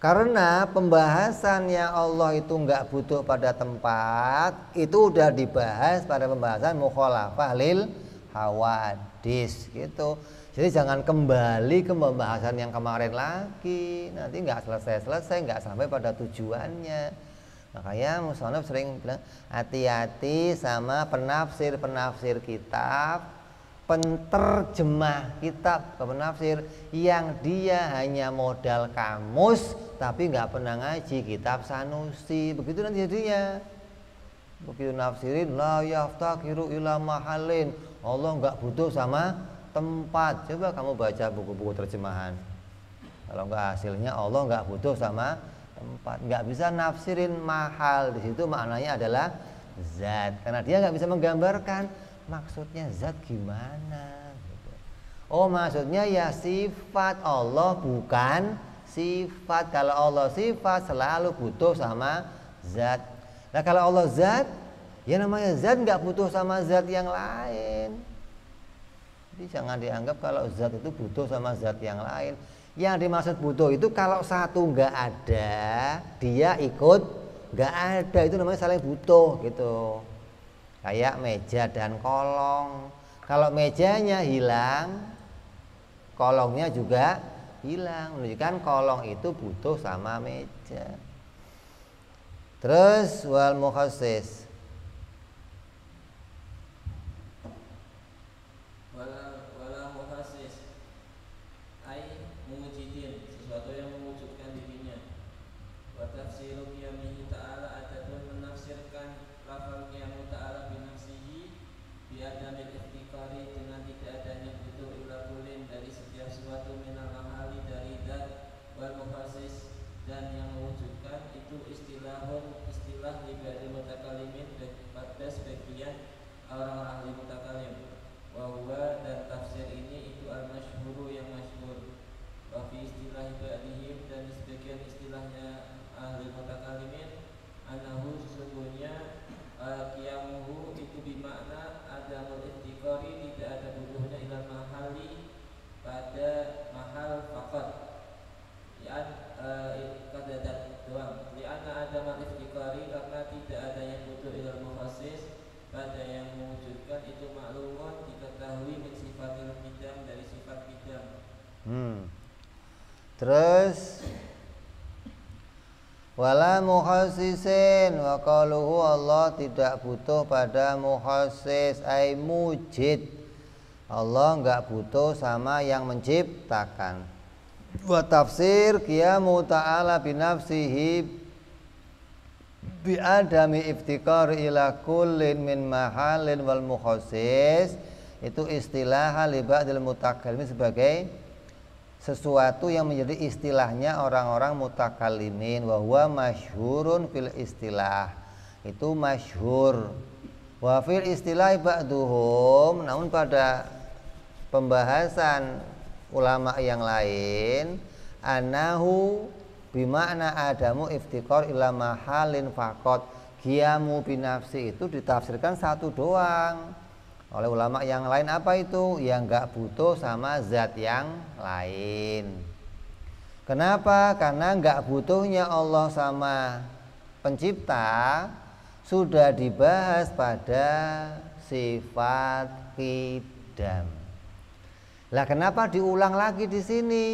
Karena pembahasannya Allah itu nggak butuh pada tempat, itu udah dibahas pada pembahasan mukhalafah lil hawadis gitu. Jadi jangan kembali ke pembahasan yang kemarin lagi, nanti nggak selesai, nggak sampai pada tujuannya. Makanya musannaf sering bilang hati-hati sama penafsir kitab, penterjemah kitab ke penafsir yang dia hanya modal kamus tapi nggak pernah ngaji kitab Sanusi. Begitu nanti jadinya. Begitu nafsirin la yaftakiru ila mahalin, Allah nggak butuh sama tempat. Coba kamu baca buku-buku terjemahan. Kalau nggak hasilnya Allah nggak butuh sama tempat. Nggak bisa nafsirin mahal, di situ maknanya adalah zat, karena dia nggak bisa menggambarkan maksudnya zat gimana gitu. Oh maksudnya ya sifat, Allah bukan sifat. Kalau Allah sifat selalu butuh sama zat. Nah kalau Allah zat, ya namanya zat nggak butuh sama zat yang lain. Jadi jangan dianggap kalau zat itu butuh sama zat yang lain. Yang dimaksud butuh itu kalau satu nggak ada, dia ikut nggak ada, itu namanya saling butuh gitu. Kayak meja dan kolong. Kalau mejanya hilang, kolongnya juga hilang. Menunjukkan kolong itu butuh sama meja. Terus wal mukhassis. Terus wala mukhassisin, wa qaluhu, Allah tidak butuh pada mukhassis ay mujid. Allah enggak butuh sama yang menciptakan. Wa tafsir qiyamu ta'ala binafsihi bi adami iftikar ila kullin min mahalin wal mukhassis, itu istilah li ba'dil mutakallimin sebagai sesuatu yang menjadi istilahnya orang-orang mutakallimin, wa huwa masyhurun fil istilah, itu masyhur. Wa fil istilah ba'duhum, namun pada pembahasan ulama yang lain, anahu bimakna adamu iftikar ila mahalin faqat, qiyamu binafsi itu ditafsirkan satu doang. Oleh ulama yang lain apa itu? Yang enggak butuh sama zat yang lain. Kenapa? Karena enggak butuhnya Allah sama pencipta sudah dibahas pada sifat qidam. Lah kenapa diulang lagi di sini?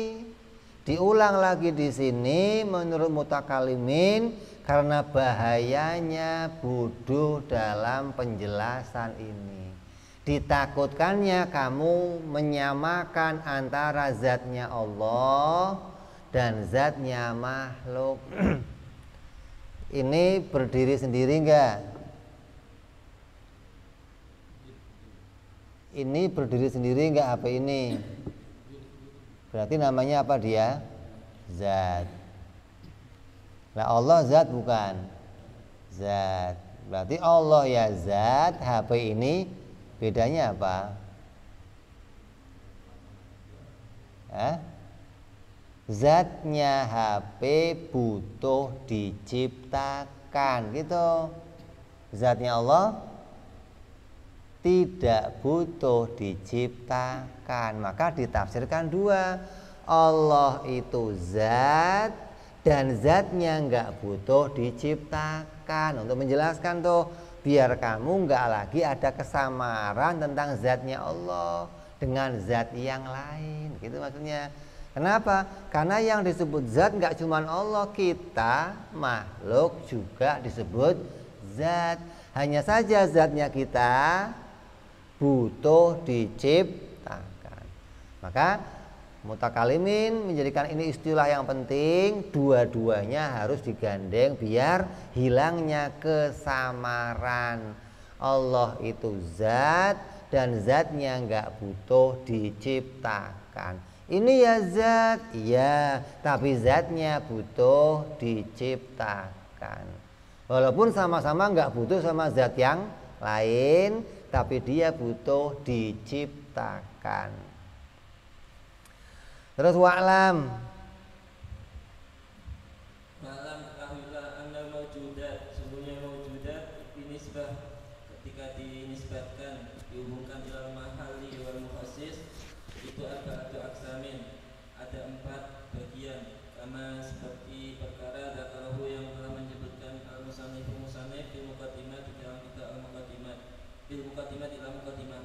Diulang lagi di sini menurut mutakallimin karena bahayanya bodoh dalam penjelasan ini. Ditakutkannya kamu menyamakan antara zatnya Allah dan zatnya makhluk. Ini berdiri sendiri enggak? Ini berdiri sendiri enggak apa ini? Berarti namanya apa dia? Zat. Nah Allah zat bukan? Zat. Berarti Allah ya zat, HP ini bedanya apa? Zatnya HP butuh diciptakan gitu. Zatnya Allah tidak butuh diciptakan, maka ditafsirkan dua. Allah itu zat dan zatnya enggak butuh diciptakan. Untuk menjelaskan tuh, biar kamu enggak lagi ada kesamaran tentang zatnya Allah dengan zat yang lain, gitu maksudnya. Kenapa? Karena yang disebut zat enggak cuma Allah, kita makhluk juga disebut zat. Hanya saja zatnya kita butuh diciptakan. Maka mutakallimin menjadikan ini istilah yang penting, dua-duanya harus digandeng biar hilangnya kesamaran. Allah itu zat dan zatnya enggak butuh diciptakan. Ini ya zat, iya, tapi zatnya butuh diciptakan. Walaupun sama-sama enggak butuh sama zat yang lain, tapi dia butuh diciptakan. Terus wa'lam, ketahuilah anna mawjudat, sungguhnya mawjudat binisbah, ketika dinisbatkan dihubungkan ilal mahali wal mukhassis, itu ada aksamin, ada 4 bagian, kama seperti perkara dzakarahu yang telah menyebutkan al-musannif fil muqaddimah di dalam kitab al-muqaddimah, fil muqaddimah di dalam muqaddimah.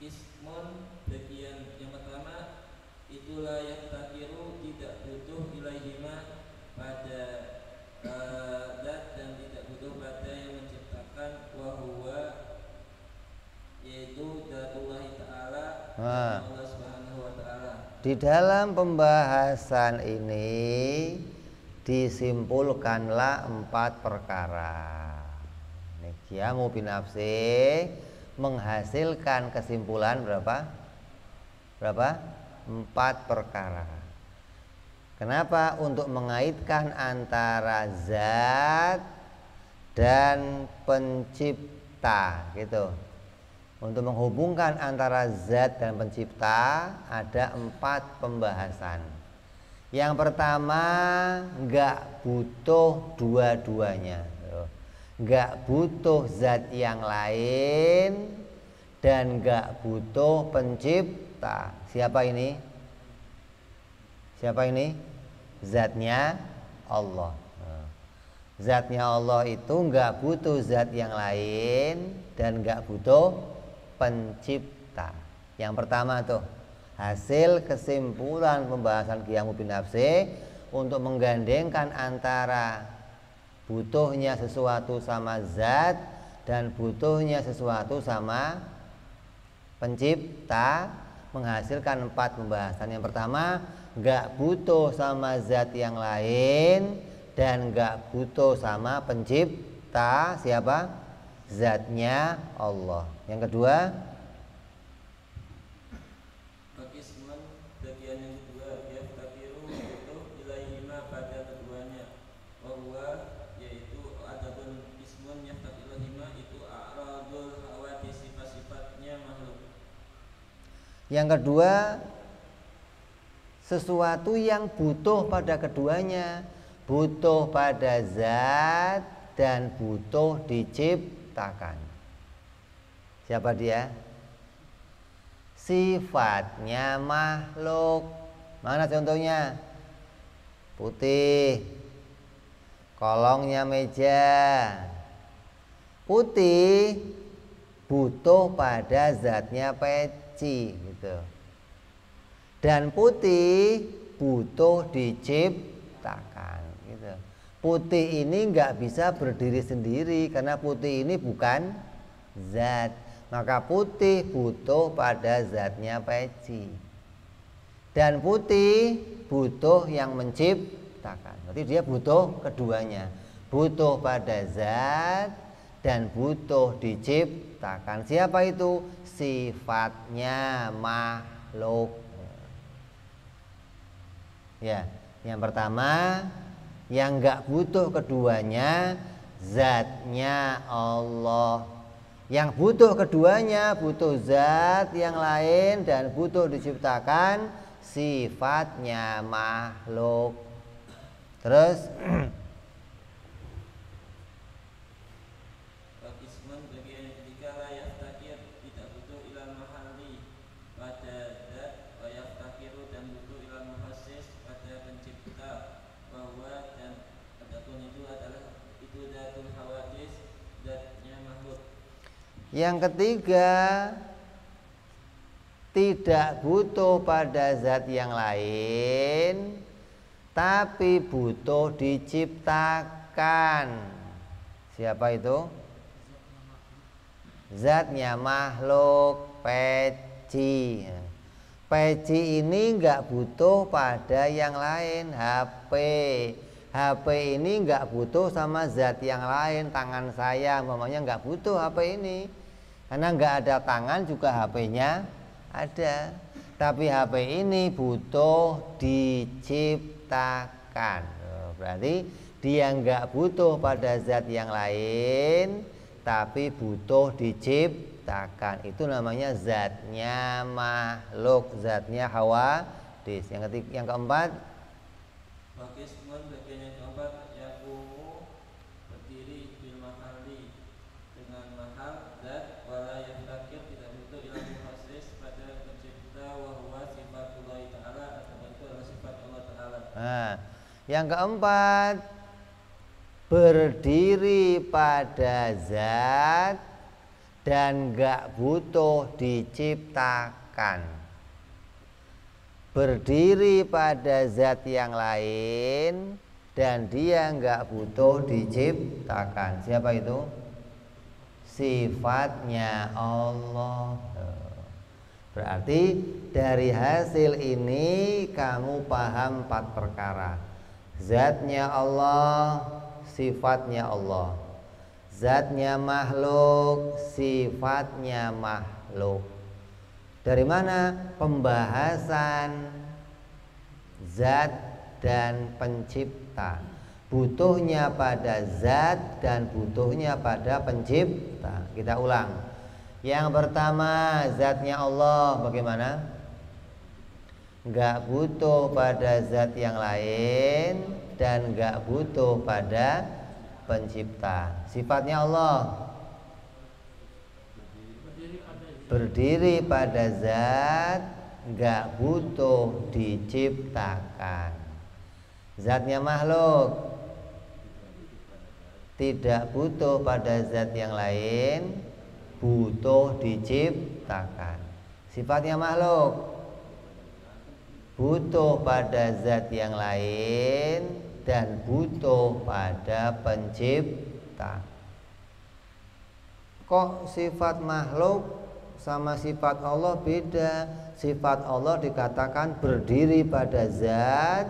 Ismun, bagian yang pertama, itulah yang takiru, tidak butuh ilaihima pada zat dan tidak butuh pada yang menciptakan, wahuwa, yaitu dzatullahi ta'ala, Allah subhanahu wa ta'ala. Di dalam pembahasan ini disimpulkanlah 4 perkara. Qiyamu binafsi menghasilkan kesimpulan berapa? 4 perkara. Kenapa? Untuk mengaitkan antara zat dan pencipta, gitu. Untuk menghubungkan antara zat dan pencipta ada 4 pembahasan. Yang pertama, enggak butuh dua-duanya, enggak butuh zat yang lain dan enggak butuh pencipta. Siapa ini? Siapa ini? Zatnya Allah. Zatnya Allah itu enggak butuh zat yang lain dan enggak butuh pencipta. Yang pertama tuh, hasil kesimpulan pembahasan qiyamu binafsi untuk menggandengkan antara butuhnya sesuatu sama zat dan butuhnya sesuatu sama pencipta, menghasilkan 4 pembahasan. Yang pertama, enggak butuh sama zat yang lain dan nggak butuh sama pencipta. Siapa? Zatnya Allah. Yang kedua, Fakisman bagian yang kedua, yaftakiru butuh ilaihima pada keduanya. Bahwa yaitu adapun ismun yaftakiru ilaihima itu a'radul hawati, sifat-sifatnya makhluk. yang kedua sesuatu yang butuh pada keduanya, butuh pada zat dan butuh diciptakan. Siapa dia? Sifatnya makhluk. Mana contohnya? Putih, kolongnya meja. Putih butuh pada zatnya peci gitu. Dan putih butuh diciptakan gitu. Putih ini nggak bisa berdiri sendiri karena putih ini bukan zat. Maka putih butuh pada zatnya peci. Dan putih butuh yang menciptakan. Berarti dia butuh keduanya. Butuh pada zat dan butuh diciptakan. Siapa itu? Sifatnya makhluk. Ya, yang pertama yang nggak butuh keduanya zatnya Allah. Yang butuh keduanya butuh zat yang lain dan butuh diciptakan sifatnya makhluk. Terus Fakisman bagian yang ketiga, la yaftakir tidak butuh ilal mahalli pada zat, wa yaftakiru dan butuh ilal muhassis pada pencipta. Bahwa dan adapun itu adalah itu datul hawadis, zatnya makhluk. yang ketiga tidak butuh pada zat yang lain tapi butuh diciptakan. Siapa itu? Zatnya makhluk, peci. Peci ini nggak butuh pada yang lain. HP ini nggak butuh sama zat yang lain. Tangan saya mamanya nggak butuh HP ini karena nggak ada tangan juga HP-nya ada. Tapi HP ini butuh diciptakan. Berarti dia nggak butuh pada zat yang lain tapi butuh diciptakan. Itu namanya zatnya makhluk, zatnya hawadis. Yang keempat, Fakisman bagian yang keempat, yakumu berdiri bil mahalli dengan mahal zat, wala yaftakir tidak butuh ilal muhassis pada pencipta, wa huwa sifatullah ta'ala atau itu adalah sifat Allah ta'ala. nah, yang keempat berdiri pada zat dan gak butuh diciptakan. Berdiri pada zat yang lain dan dia gak butuh diciptakan. Siapa itu? Sifatnya Allah. Berarti dari hasil ini kamu paham 4 perkara. Zatnya Allah, sifatnya Allah. Zatnya makhluk, sifatnya makhluk. Dari mana? Pembahasan zat dan pencipta. Butuhnya pada zat dan butuhnya pada pencipta. Kita ulang. Yang pertama, zatnya Allah bagaimana? Enggak butuh pada zat yang lain dan enggak butuh pada pencipta. Sifatnya Allah berdiri pada zat, enggak butuh diciptakan. Zatnya makhluk tidak butuh pada zat yang lain, butuh diciptakan. Sifatnya makhluk butuh pada zat yang lain dan butuh pada pencipta. Kok sifat makhluk sama sifat Allah beda? Sifat Allah dikatakan berdiri pada zat,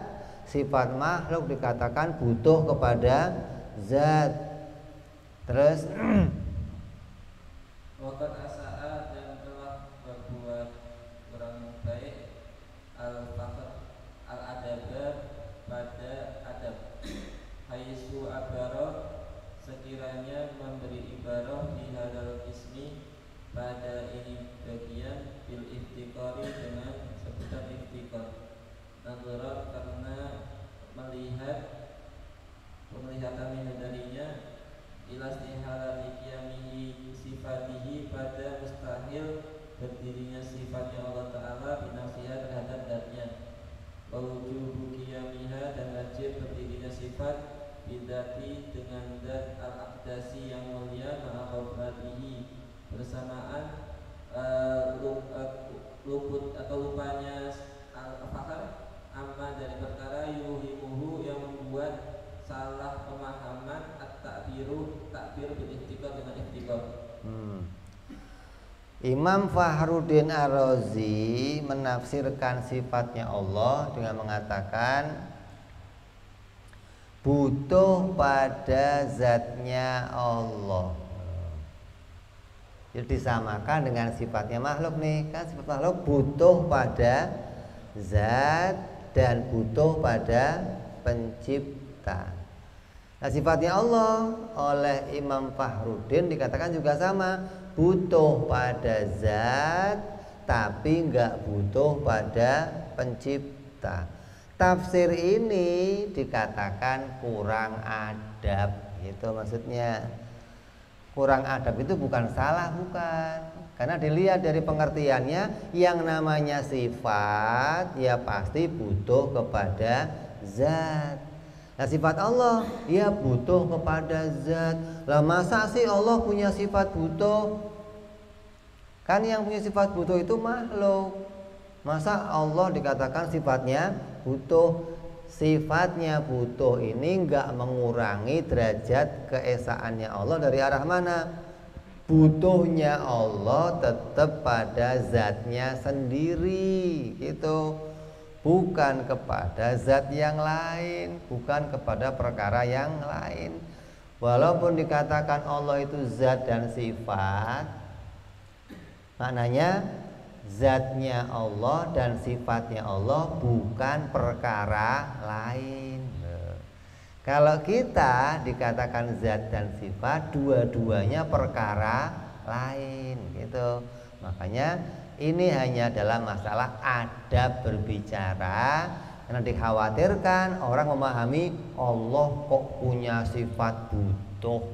sifat makhluk dikatakan butuh kepada zat. Terus Wakat asa'a dan telah berbuat kurang baik al-fakhr al-adaba pada adab haisu abaro sekiranya memberi ibarah di hadal ismi pada ini bagian bil iftikari dengan sebutan iftikar nazaran karena melihat penglihatan minhu darinya ilas ihalati qiyamihi sifatihi pada mustahil berdirinya sifatnya Allah Ta'ala binafsiha terhadap zatnya wa wujubu qiyamiha dan wajib berdirinya sifat bidati dengan zat al-aqdasi yang mulia ma'afradihi bersamaan luput atau lupanya al-fakhr amma dari perkara yuhimuhu yang membuat salah pemahaman takbir bil ihtikar dengan ihtikar. Imam Fakhruddin Ar-Razi menafsirkan sifatnya Allah dengan mengatakan butuh pada zatnya Allah. Jadi disamakan dengan sifatnya makhluk nih, kan sifat makhluk butuh pada zat dan butuh pada pencipta. Nah, sifatnya Allah oleh Imam Fakhruddin dikatakan juga sama, butuh pada zat tapi enggak butuh pada pencipta. Tafsir ini dikatakan kurang adab, itu maksudnya. Kurang adab itu bukan salah, bukan. Karena dilihat dari pengertiannya, yang namanya sifat ya pasti butuh kepada zat. Nah, sifat Allah ya butuh kepada zat. Lah masa sih Allah punya sifat butuh? Kan yang punya sifat butuh itu makhluk. Masa Allah dikatakan sifatnya butuh? Sifatnya butuh ini enggak mengurangi derajat keesaannya Allah dari arah mana? Butuhnya Allah tetap pada zatnya sendiri gitu. Bukan kepada zat yang lain, bukan kepada perkara yang lain. Walaupun dikatakan Allah itu zat dan sifat, maknanya zatnya Allah dan sifatnya Allah bukan perkara lain. Kalau kita dikatakan zat dan sifat, dua-duanya perkara lain gitu. Makanya ini hanya dalam masalah adab berbicara, karena dikhawatirkan orang memahami Allah kok punya sifat butuh.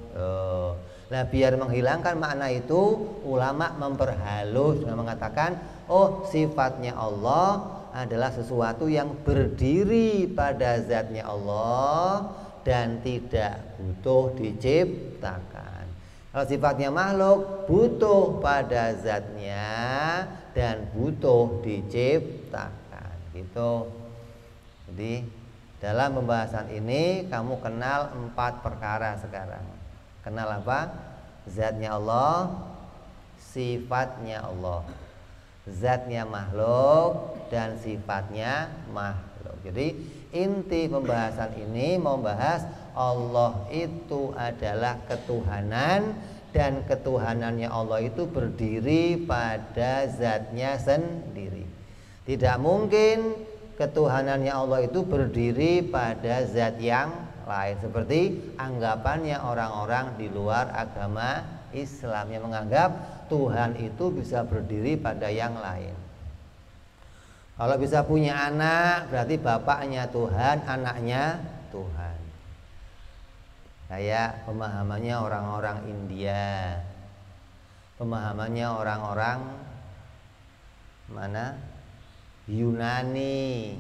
Nah, biar menghilangkan makna itu, ulama memperhalus dengan mengatakan, oh sifatnya Allah adalah sesuatu yang berdiri pada zatnya Allah dan tidak butuh diciptakan. Kalau sifatnya makhluk butuh pada zatnya dan butuh diciptakan gitu. Jadi dalam pembahasan ini kamu kenal 4 perkara sekarang. Kenal apa? Zatnya Allah, sifatnya Allah, zatnya makhluk dan sifatnya makhluk. Jadi inti pembahasan ini membahas Allah itu adalah ketuhanan dan ketuhanannya Allah itu berdiri pada zatnya sendiri. Tidak mungkin ketuhanannya Allah itu berdiri pada zat yang lain, seperti anggapannya orang-orang di luar agama Islam yang menganggap Tuhan itu bisa berdiri pada yang lain. Kalau bisa punya anak berarti bapaknya Tuhan, anaknya Tuhan. Kayak pemahamannya orang-orang India, pemahamannya orang-orang mana? Yunani,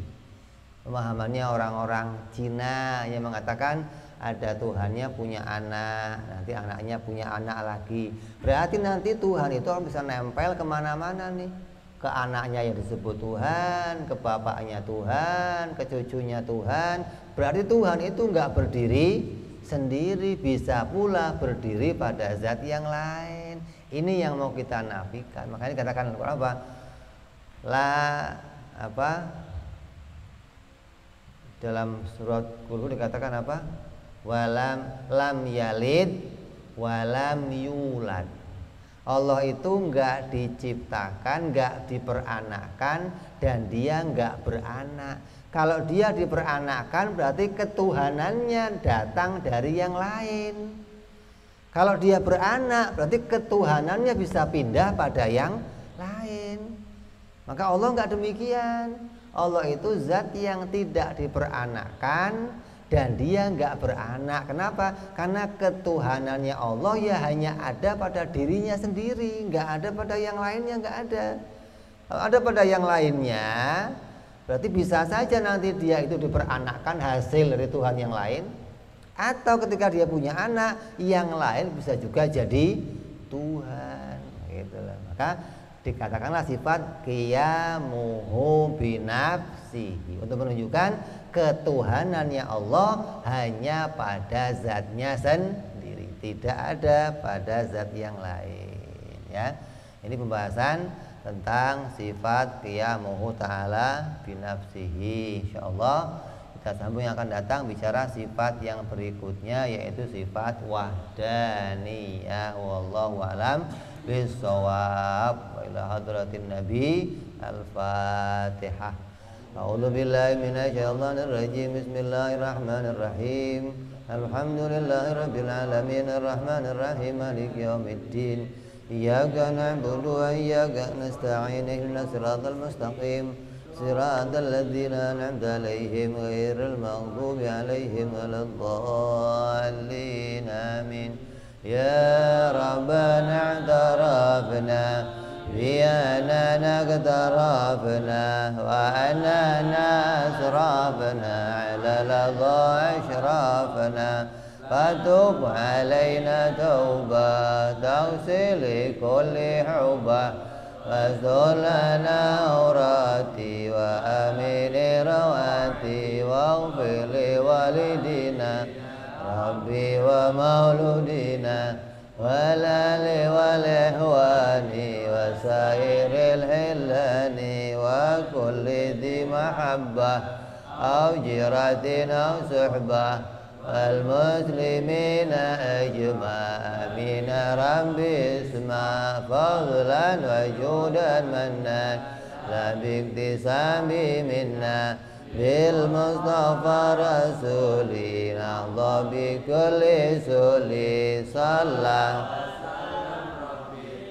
pemahamannya orang-orang Cina yang mengatakan ada Tuhannya punya anak, nanti anaknya punya anak lagi. Berarti nanti Tuhan itu bisa nempel kemana-mana nih. Ke anaknya yang disebut Tuhan, ke bapaknya Tuhan, ke cucunya Tuhan. Berarti Tuhan itu enggak berdiri sendiri, bisa pula berdiri pada zat yang lain. Ini yang mau kita nafikan. Makanya dikatakan apa? dalam surat Qul dikatakan apa? Lam yalid walam yulad. Allah itu enggak diciptakan, enggak diperanakkan, dan dia enggak beranak. Kalau dia diperanakkan berarti ketuhanannya datang dari yang lain. Kalau dia beranak berarti ketuhanannya bisa pindah pada yang lain. Maka Allah enggak demikian. Allah itu zat yang tidak diperanakkan dan dia enggak beranak. Kenapa? Karena ketuhanannya Allah ya hanya ada pada dirinya sendiri, enggak ada pada yang lainnya, enggak ada. Kalau ada pada yang lainnya, berarti bisa saja nanti dia itu diperanakkan hasil dari Tuhan yang lain, atau ketika dia punya anak, yang lain bisa juga jadi Tuhan. Gitulah. Maka dikatakanlah sifat qiyamuhu binafsihi untuk menunjukkan ketuhanannya Allah hanya pada zatnya sendiri, tidak ada pada zat yang lain. Ya, ini pembahasan tentang sifat qiyamuhu ta'ala binafsihi. Insyaallah kita sambung yang akan datang bicara sifat yang berikutnya, yaitu sifat wahdaniyah. Wallahu a'lam bissawab. Wa ila hadratin nabi. Al-Fatihah. A'udzu billahi minasyaitonir rajim. Bismillahirrahmanirrahim. Alhamdulillahirabbil alamin arrahmanir rahim maliki yaumiddin. Iyyaka na'budu wa iyyaka nasta'in ihdinas siratal mustaqim. Siratal ladzina an'amta 'alaihim ghairil maghdubi 'alaihim waladdallin. Amin. Ya Rabbana i'tarafna بأننا اقترفنا وأننا أسرفنا على لظى أشرافنا فتب علينا توبة تغسل كل حبة واستر لنا عوراتي وأمن رواتي واغفر لوالدينا ربي ومولودينا والآل والإخوان وسائر الحلان وكل ذي محبة أو جيرة أو صحبة والمسلمين أجمع من ربي اسمع فضلا وجودا منا لا باكتساب منا بالمصطفى رسولي نهضى بكل سولي صلى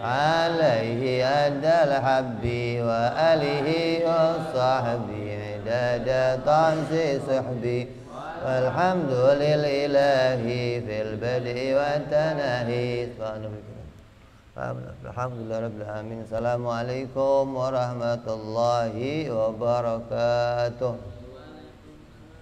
عليه أدى الحب وآله وصحبه عدد طمس صحبي والحمد لله في البدء والتناهي. Alhamdulillah rabbil alamin. Assalamualaikum warahmatullahi wabarakatuh.